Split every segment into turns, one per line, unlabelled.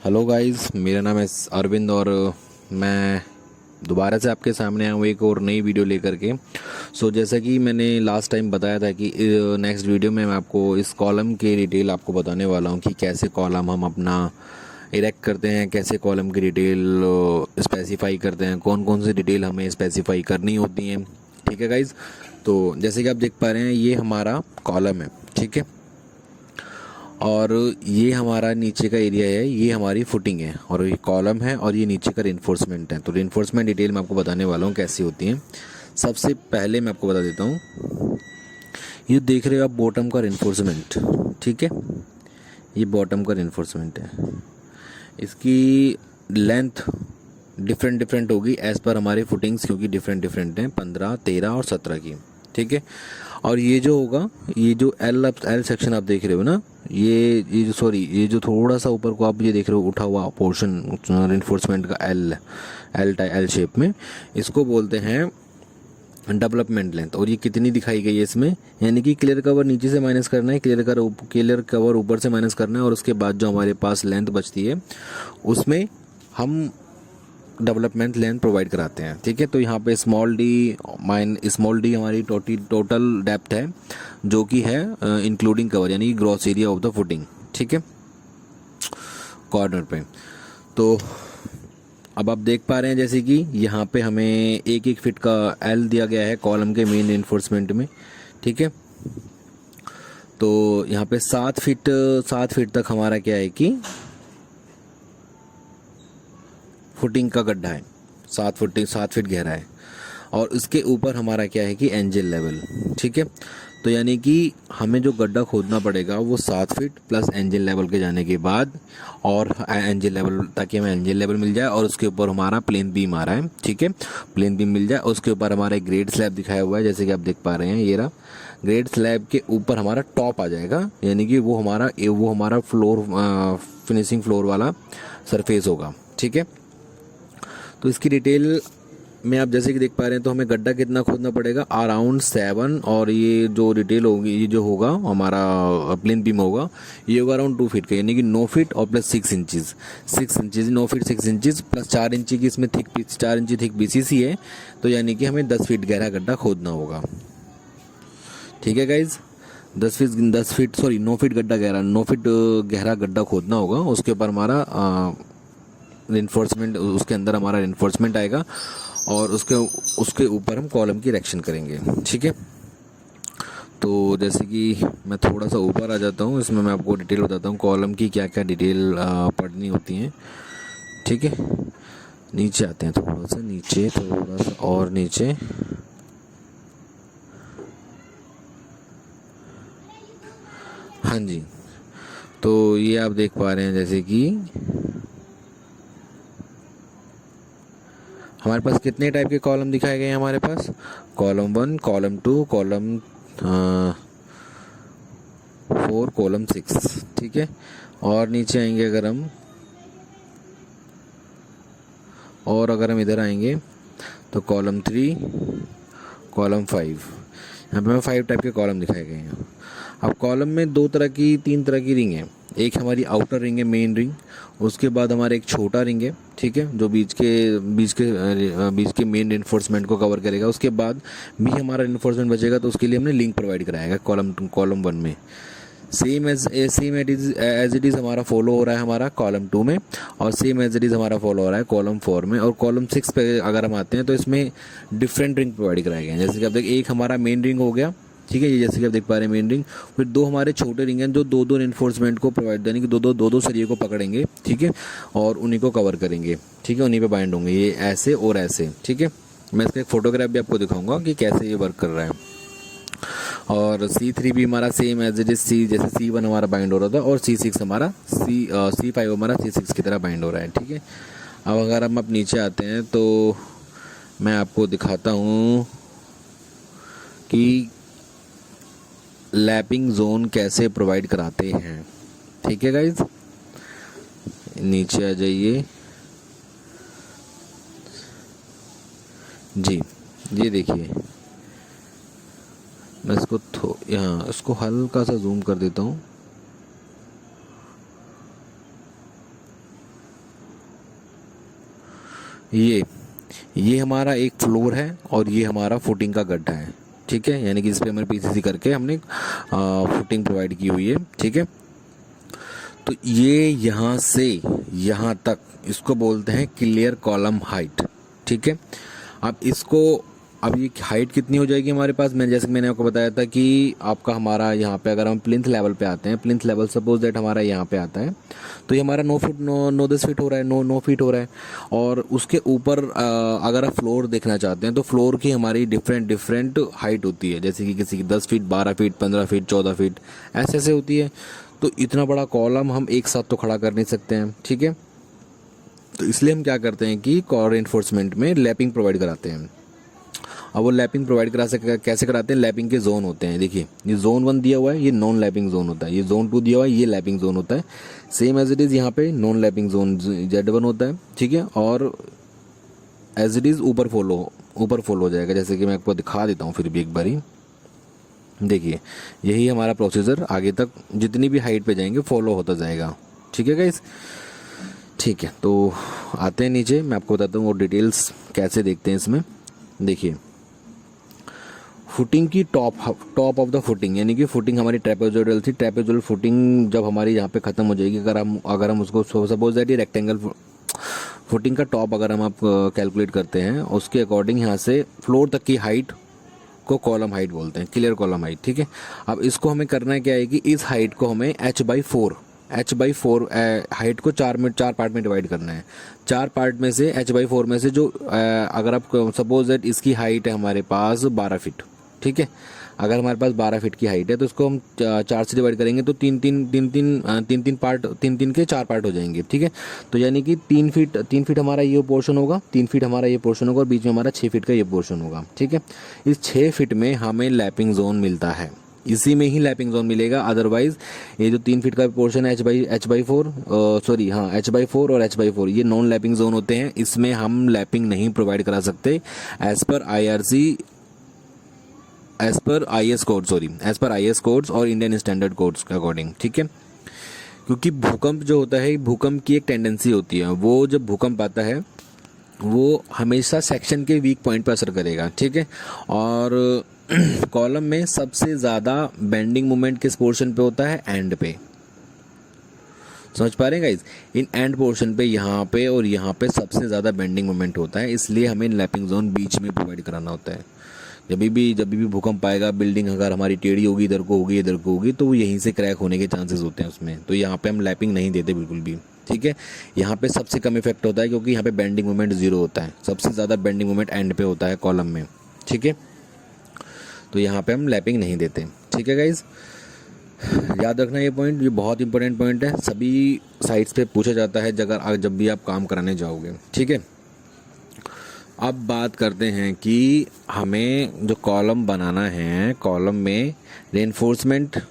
Hello guys, मेरा नाम है अरविंद और मैं दोबारा से आपके सामने आया हूँ एक और नई वीडियो लेकर के। जैसा कि मैंने लास्ट टाइम बताया था कि नेक्स्ट वीडियो में मैं आपको इस कॉलम की डिटेल आपको बताने वाला हूँ कि कैसे कॉलम हम अपना इरेक्ट करते हैं, कैसे कॉलम की डिटेल स्पेसिफाई करते हैं, कौन कौन सी डिटेल हमें स्पेसिफाई करनी होती हैं। ठीक है गाइज़, तो जैसे कि आप देख पा रहे हैं ये हमारा कॉलम है। ठीक है, और ये हमारा नीचे का एरिया है, ये हमारी फुटिंग है और ये कॉलम है और ये नीचे का रिइंफोर्समेंट है। तो रिइंफोर्समेंट डिटेल मैं आपको बताने वाला हूँ कैसी होती है। सबसे पहले मैं आपको बता देता हूँ, ये देख रहे हो आप बॉटम का रिइंफोर्समेंट। ठीक है, ये बॉटम का रिइंफोर्समेंट है। इसकी लेंथ डिफरेंट डिफरेंट होगी एज़ पर हमारे फुटिंग्स, क्योंकि डिफरेंट डिफरेंट हैं, 15, 13 और 17 की। ठीक है, और ये जो होगा, ये जो एल सेक्शन आप देख रहे हो ना, ये जो थोड़ा सा ऊपर को आप ये देख रहे हो उठा हुआ पोर्शन रिइंफोर्समेंट का एल शेप में, इसको बोलते हैं डेवलपमेंट लेंथ। और ये कितनी दिखाई गई है इसमें, यानी कि क्लियर कवर नीचे से माइनस करना है, क्लियर कवर ऊपर से माइनस करना है, और उसके बाद जो हमारे पास लेंथ बचती है उसमें हम डेवलपमेंट लेंथ प्रोवाइड कराते हैं। ठीक है, तो यहाँ पे स्मॉल डी हमारी टोटल डेप्थ है, जो कि है इंक्लूडिंग कवर, यानी gross area of the footing. ठीक है, कॉर्नर पे। तो अब आप देख पा रहे हैं जैसे कि यहाँ पे हमें एक एक फीट का एल दिया गया है कॉलम के मेन इन्फोर्समेंट में। ठीक है, तो यहाँ पे 7 फीट तक हमारा क्या है कि फुटिंग का गड्ढा है, 7 फीट गहरा है, और उसके ऊपर हमारा क्या है कि एंजिल लेवल। ठीक है, तो यानी कि हमें जो गड्ढा खोदना पड़ेगा वो 7 फीट प्लस एंजिल लेवल के जाने के बाद, और एंजिल लेवल, ताकि हमें एंजिल लेवल मिल जाए और उसके ऊपर हमारा प्लेन बीम आ रहा है। ठीक है, प्लेन बीम मिल जाए, उसके ऊपर हमारा एक ग्रेड स्लैब दिखाया हुआ है, जैसे कि आप देख पा रहे हैं, ये रहा ग्रेड स्लैब के ऊपर हमारा टॉप आ जाएगा, यानी कि वो हमारा फ्लोर, फिनिशिंग फ्लोर वाला सरफेस होगा। ठीक है, तो इसकी डिटेल में आप जैसे कि देख पा रहे हैं, तो हमें गड्ढा कितना खोदना पड़ेगा, अराउंड 7, और ये जो डिटेल होगी, ये जो होगा हमारा प्लेन बीम होगा, ये होगा अराउंड 2 फीट का, यानी कि 9 फीट और plus 6 inches, 9 feet 6 inches plus 4 इंची की इसमें 4 इंची थिक बीसीसी है, तो यानी कि हमें 10 फीट गहरा गड्ढा खोदना होगा। ठीक है गाइज, 9 फीट गहरा गड्ढा खोदना होगा। उसके ऊपर हमारा रिइंफोर्समेंट, उसके अंदर हमारा रिइंफोर्समेंट आएगा, और उसके ऊपर हम कॉलम की इरेक्शन करेंगे। ठीक है, तो जैसे कि मैं थोड़ा सा ऊपर आ जाता हूँ, इसमें मैं आपको डिटेल बताता हूँ कॉलम की क्या क्या डिटेल पढ़नी होती हैं। ठीक है, नीचे आते हैं, थोड़ा सा और नीचे। हाँ जी, तो ये आप देख पा रहे हैं जैसे कि हमारे पास कितने टाइप के कॉलम दिखाए गए हैं। हमारे पास कॉलम 1, कॉलम 2, कॉलम 4, कॉलम 6। ठीक है, और नीचे आएंगे अगर हम इधर आएंगे तो कॉलम 3, कॉलम 5। यहाँ पे हमें 5 टाइप के कॉलम दिखाए गए हैं। अब कॉलम में 3 तरह की रिंग है। एक हमारी आउटर रिंग है, मेन रिंग, उसके बाद हमारा एक छोटा रिंग है। ठीक है, जो बीच के मेन इन्फोर्समेंट को कवर करेगा। उसके बाद भी हमारा इन्फोर्समेंट बचेगा, तो उसके लिए हमने लिंक प्रोवाइड कराएगा कॉलम 1 में। सेम एज इट इज़ हमारा फॉलो हो रहा है हमारा कॉलम 2 में, और सेम एज इट इज़ हमारा फॉलो हो रहा है कॉलम 4 में। और कॉलम 6 पे अगर हम आते हैं तो इसमें डिफरेंट रिंग प्रोवाइड कराए गए हैं। जैसे कि आप देख, एक हमारा मेन रिंग हो गया। ठीक है, ये जैसे कि आप देख पा रहे हैं मेन रिंग, फिर 2 हमारे छोटे रिंग हैं जो 2 इन्फोर्समेंट को प्रोवाइड, यानी कि 2 सरिये को पकड़ेंगे। ठीक है, और उन्हीं को कवर करेंगे। ठीक है, उन्हीं पे बाइंड होंगे, ये ऐसे और ऐसे। ठीक है, मैं इसका एक फोटोग्राफ भी आपको दिखाऊंगा कि कैसे ये वर्क कर रहा है। और C3 भी हमारा सेम एज इट इज जैसे C1 हमारा बाइंड हो रहा था, और C6 हमारा C5 हमारा C6 की तरह बाइंड हो रहा है। ठीक है, अब अगर हम नीचे आते हैं तो मैं आपको दिखाता हूँ कि लैपिंग जोन कैसे प्रोवाइड कराते हैं। ठीक है गाइज, नीचे आ जाइए जी। ये देखिए, मैं इसको हल्का सा जूम कर देता हूँ। ये हमारा एक फ्लोर है और ये हमारा फुटिंग का गड्ढा है, ठीक है। यानी कि इस पे हमने पीसीसी करके हमने फुटिंग प्रोवाइड की हुई है, ठीक है। तो ये यहाँ से यहाँ तक इसको बोलते हैं क्लियर कॉलम हाइट, ठीक है। अब ये हाइट कितनी हो जाएगी हमारे पास, जैसे कि मैंने आपको बताया था कि आपका हमारा यहाँ पे अगर हम प्लिंथ लेवल पे आते हैं, प्लिंथ लेवल सपोज दैट हमारा यहाँ पे आता है, तो ये हमारा 9 फीट हो रहा है, 9 फीट हो रहा है। और उसके ऊपर अगर आप फ्लोर देखना चाहते हैं तो फ्लोर की हमारी डिफरेंट हाइट होती है, जैसे कि किसी की 10 फीट, 12 फीट, 15 फीट, 14 फीट ऐसे होती है। तो इतना बड़ा कॉलम हम एक साथ तो खड़ा कर नहीं सकते हैं, ठीक है। तो इसलिए हम क्या करते हैं कि रेनफोर्समेंट में लैपिंग प्रोवाइड कराते हैं। अब वो लैपिंग प्रोवाइड कैसे कराते हैं, लैपिंग के जोन होते हैं। देखिए ये जोन 1 दिया हुआ है, ये नॉन लैपिंग जोन होता है। ये जोन 2 दिया हुआ है, ये लैपिंग जोन होता है। सेम एज इट इज़ यहाँ पे नॉन लैपिंग जोन Z1 होता है, ठीक है। और एज इट इज़ ऊपर फॉलो हो जाएगा, जैसे कि मैं आपको दिखा देता हूँ फिर भी एक बारी। देखिए यही हमारा प्रोसीजर आगे तक जितनी भी हाइट पे जाएंगे फॉलो होता जाएगा, ठीक है गाइस। ठीक है, तो आते हैं नीचे, मैं आपको बताता हूँ वो डिटेल्स कैसे देखते हैं इसमें। देखिए फुटिंग की टॉप ऑफ द फुटिंग, यानी कि फुटिंग हमारी ट्रेपेजोइडल थी। ट्रेपेजोइडल फुटिंग जब हमारी यहाँ पे ख़त्म हो जाएगी, अगर हम उसको सपोज दैट ये रेक्टेंगल फुटिंग का टॉप अगर हम आप कैलकुलेट करते हैं, उसके अकॉर्डिंग यहाँ से फ्लोर तक की हाइट को कॉलम हाइट बोलते हैं, क्लियर कॉलम हाइट, ठीक है। अब इसको हमें करना क्या है कि इस हाइट को हमें h/4 हाइट को चार पार्ट में डिवाइड करना है। 4 पार्ट में से h/4 में से जो अगर आप सपोज दैट इसकी हाइट है हमारे पास 12 फीट, ठीक है। अगर हमारे पास 12 फीट की हाइट है तो इसको हम 4 से डिवाइड करेंगे तो तीन के 4 पार्ट हो जाएंगे, ठीक है। तो यानी कि 3 फीट हमारा ये पोर्शन होगा, 3 फीट हमारा ये पोर्शन होगा और बीच में हमारा 6 फीट का ये पोर्शन होगा, ठीक है। इस 6 फीट में हमें लैपिंग जोन मिलता है, इसी में ही लैपिंग जोन मिलेगा। अदरवाइज ये जो 3 फीट का पोर्शन है h/4 और h/4 ये नॉन लैपिंग जोन होते हैं। इसमें हम लैपिंग नहीं प्रोवाइड करा सकते एज पर IS कोड्स और इंडियन स्टैंडर्ड कोड्स के अकॉर्डिंग, ठीक है। क्योंकि भूकंप जो होता है, भूकंप की एक टेंडेंसी होती है, वो जब भूकंप आता है वो हमेशा सेक्शन के वीक पॉइंट पर असर करेगा, ठीक है। और कॉलम में सबसे ज़्यादा बेंडिंग मोमेंट किस पोर्शन पे होता है, एंड पे। समझ पा रहे हैं गाइज, इन एंड पोर्शन पे यहाँ पे और यहाँ पे सबसे ज़्यादा बेंडिंग मोमेंट होता है, इसलिए हमें लैपिंग जोन बीच में प्रोवाइड कराना होता है। जब भी भूकंप आएगा, बिल्डिंग अगर हमारी टेढ़ी होगी, इधर को होगी तो वो यहीं से क्रैक होने के चांसेस होते हैं उसमें। तो यहाँ पे हम लैपिंग नहीं देते बिल्कुल भी, ठीक है। यहाँ पे सबसे कम इफेक्ट होता है क्योंकि यहाँ पे बेंडिंग मोमेंट 0 होता है। सबसे ज़्यादा बेंडिंग मोमेंट एंड पे होता है कॉलम में, ठीक है। तो यहाँ पे हम लैपिंग नहीं देते, ठीक है गाइज। याद रखना ये पॉइंट, ये बहुत इंपॉर्टेंट पॉइंट है, सभी साइट्स पे पूछा जाता है जब भी आप काम कराने जाओगे, ठीक है। अब बात करते हैं कि हमें जो कॉलम बनाना है, कॉलम में रेनफोर्समेंट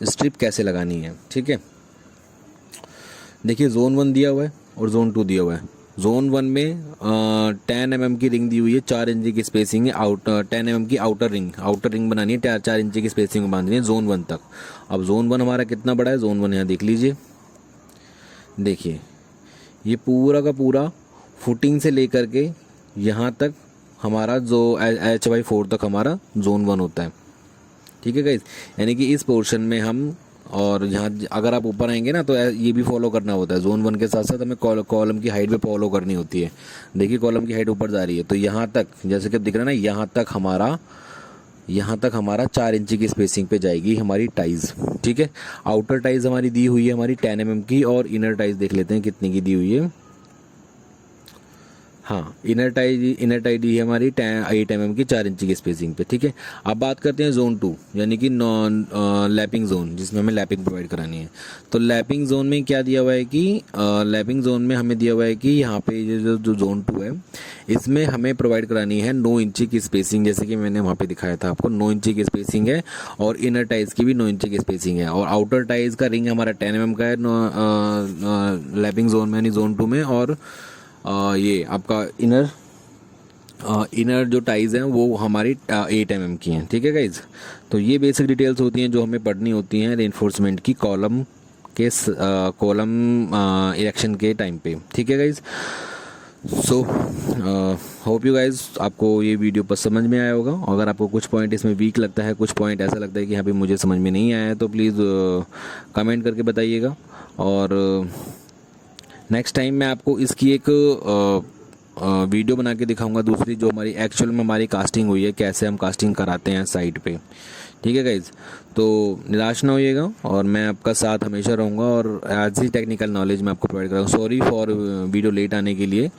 स्ट्रिप कैसे लगानी है, ठीक है। देखिए जोन 1 दिया हुआ है और जोन 2 दिया हुआ है। जोन 1 में 10 mm की रिंग दी हुई है, 4 इंच की स्पेसिंग है। 10 mm की आउटर रिंग बनानी है, 4 इंच की स्पेसिंग में बांधनी है जोन 1 तक। अब जोन 1 हमारा कितना बड़ा है, जोन 1 यहाँ देख लीजिए। देखिए ये पूरा का पूरा फुटिंग से लेकर के यहाँ तक हमारा जो h/4 तक हमारा जोन 1 होता है, ठीक है गाइस। यानी कि इस पोर्शन में हम, और यहाँ अगर आप ऊपर आएंगे ना तो ये भी फॉलो करना होता है। जोन 1 के साथ साथ हमें कॉलम की हाइट भी फॉलो करनी होती है। देखिए कॉलम की हाइट ऊपर जा रही है, तो यहाँ तक जैसे कि दिख रहा है ना, यहाँ तक हमारा 4 इंच की स्पेसिंग पे जाएगी हमारी टाइज, ठीक है। आउटर टाइज हमारी दी हुई है हमारी 10 mm की, और इनर टाइज देख लेते हैं कितनी की दी हुई है। हाँ, इनर टाइड ही हमारी 8 mm की 4 इंच की स्पेसिंग पे, ठीक है। अब बात करते हैं जोन 2 यानी कि नॉन लैपिंग जोन, जिसमें हमें लैपिंग प्रोवाइड करानी है। तो लैपिंग जोन में क्या दिया हुआ है कि लैपिंग जोन में हमें दिया हुआ है कि यहाँ पे जो जोन 2 है, इसमें हमें प्रोवाइड करानी है 9 इंच की स्पेसिंग, जैसे कि मैंने वहाँ पे दिखाया था आपको। 9 इंच की स्पेसिंग है और इनर टाइज की भी 9 इंच की स्पेसिंग है, और आउटर टाइज का रिंग हमारा 10 mm का है लैपिंग जोन में यानी जोन 2 में। और ये आपका इनर जो टाइज हैं वो हमारी 8 mm की हैं, ठीक है गाइज। तो ये बेसिक डिटेल्स होती हैं जो हमें पढ़नी होती हैं रेनफोर्समेंट की कॉलम इरेक्शन के टाइम पे, ठीक है guys. So hope you guys आपको ये वीडियो पर समझ में आया होगा। अगर आपको कुछ पॉइंट इसमें वीक लगता है, कुछ पॉइंट ऐसा लगता है कि हाँ भाई मुझे समझ में नहीं आया है, तो प्लीज़ कमेंट करके बताइएगा। और नेक्स्ट टाइम मैं आपको इसकी एक वीडियो बना के दिखाऊंगा दूसरी, जो हमारी एक्चुअल में हमारी कास्टिंग हुई है, कैसे हम कास्टिंग कराते हैं साइट पे। ठीक है गाइज, तो निराश ना होइएगा और मैं आपका साथ हमेशा रहूँगा और एज ही टेक्निकल नॉलेज मैं आपको प्रोवाइड करूँगा। सॉरी फॉर वीडियो लेट आने के लिए।